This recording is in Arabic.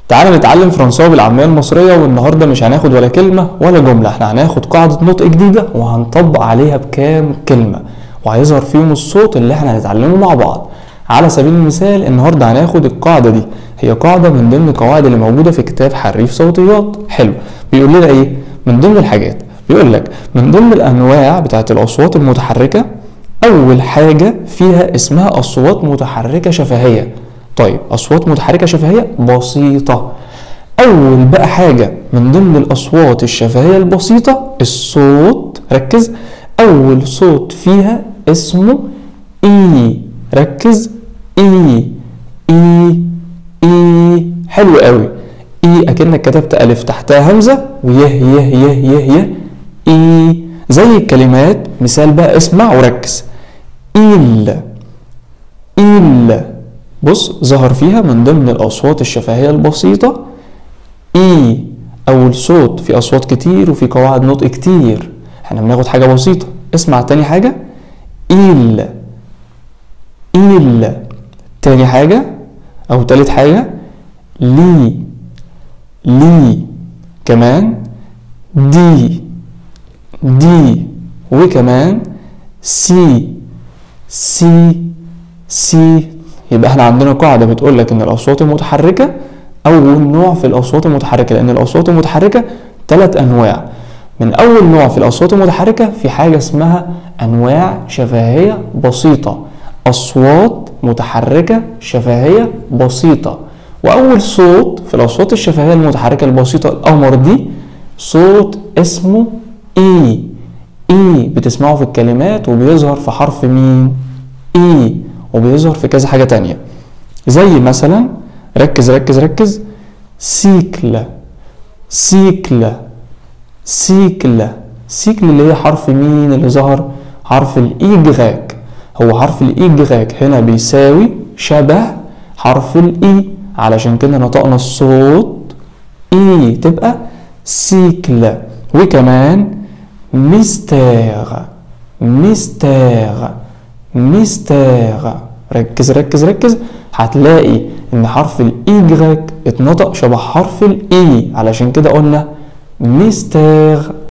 تعالى نتعلم فرنساوي بالعامية المصرية، والنهاردة مش هناخد ولا كلمة ولا جملة، احنا هناخد قاعدة نطق جديدة وهنطبق عليها بكام كلمة وهيظهر فيهم الصوت اللي احنا هنتعلمه مع بعض. على سبيل المثال النهاردة هناخد القاعدة دي، هي قاعدة من ضمن القواعد اللي موجودة في كتاب حريف صوتيات. حلو، بيقول لنا ايه من ضمن الحاجات؟ بيقول لك من ضمن الانواع بتاعت الاصوات المتحركة اول حاجة فيها اسمها اصوات متحركة شفهية. طيب اصوات متحركة شفهية بسيطة. اول بقى حاجة من ضمن الاصوات الشفهية البسيطة الصوت، ركز، اول صوت فيها اسمه اي، ركز، اي اي اي. حلو قوي، اي اكنك كتبت الف تحتها همزة ويه يه يه يه يه اي. زي الكلمات مثال بقى، اسمع وركز. إل إل، بص ظهر فيها من ضمن الأصوات الشفهية البسيطة إي، أول صوت في أصوات كتير وفي قواعد نطق كتير، احنا بناخد حاجة بسيطة. اسمع تاني حاجة إل إل، تاني حاجة أو تالت حاجة لي لي، كمان دي دي، وكمان سي سي سي. يبقى احنا عندنا قاعدة بتقول لك ان الاصوات المتحركة اول نوع في الاصوات المتحركة، لان الاصوات المتحركة 3 انواع. من اول نوع في الاصوات المتحركة في حاجة اسمها انواع شفهية بسيطة، اصوات متحركة شفهية بسيطة. واول صوت في الاصوات الشفهية المتحركة البسيطة القمر دي صوت اسمه اي. اي بتسمعه في الكلمات وبيظهر في حرف مين؟ اي، وبيظهر في كذا حاجة تانية. زي مثلا ركز ركز ركز، سيكل سيكل سيكل سيكل، اللي هي حرف مين اللي ظهر؟ حرف الايجراك. هو حرف الايجراك هنا بيساوي شبه حرف الاي، علشان كده نطقنا الصوت اي تبقى سيكل. وكمان ميستير ميستير ميستير، ركز ركز ركز، هتلاقي ان حرف الايجريك اتنطق شبه حرف الاي، علشان كده قلنا ميستير.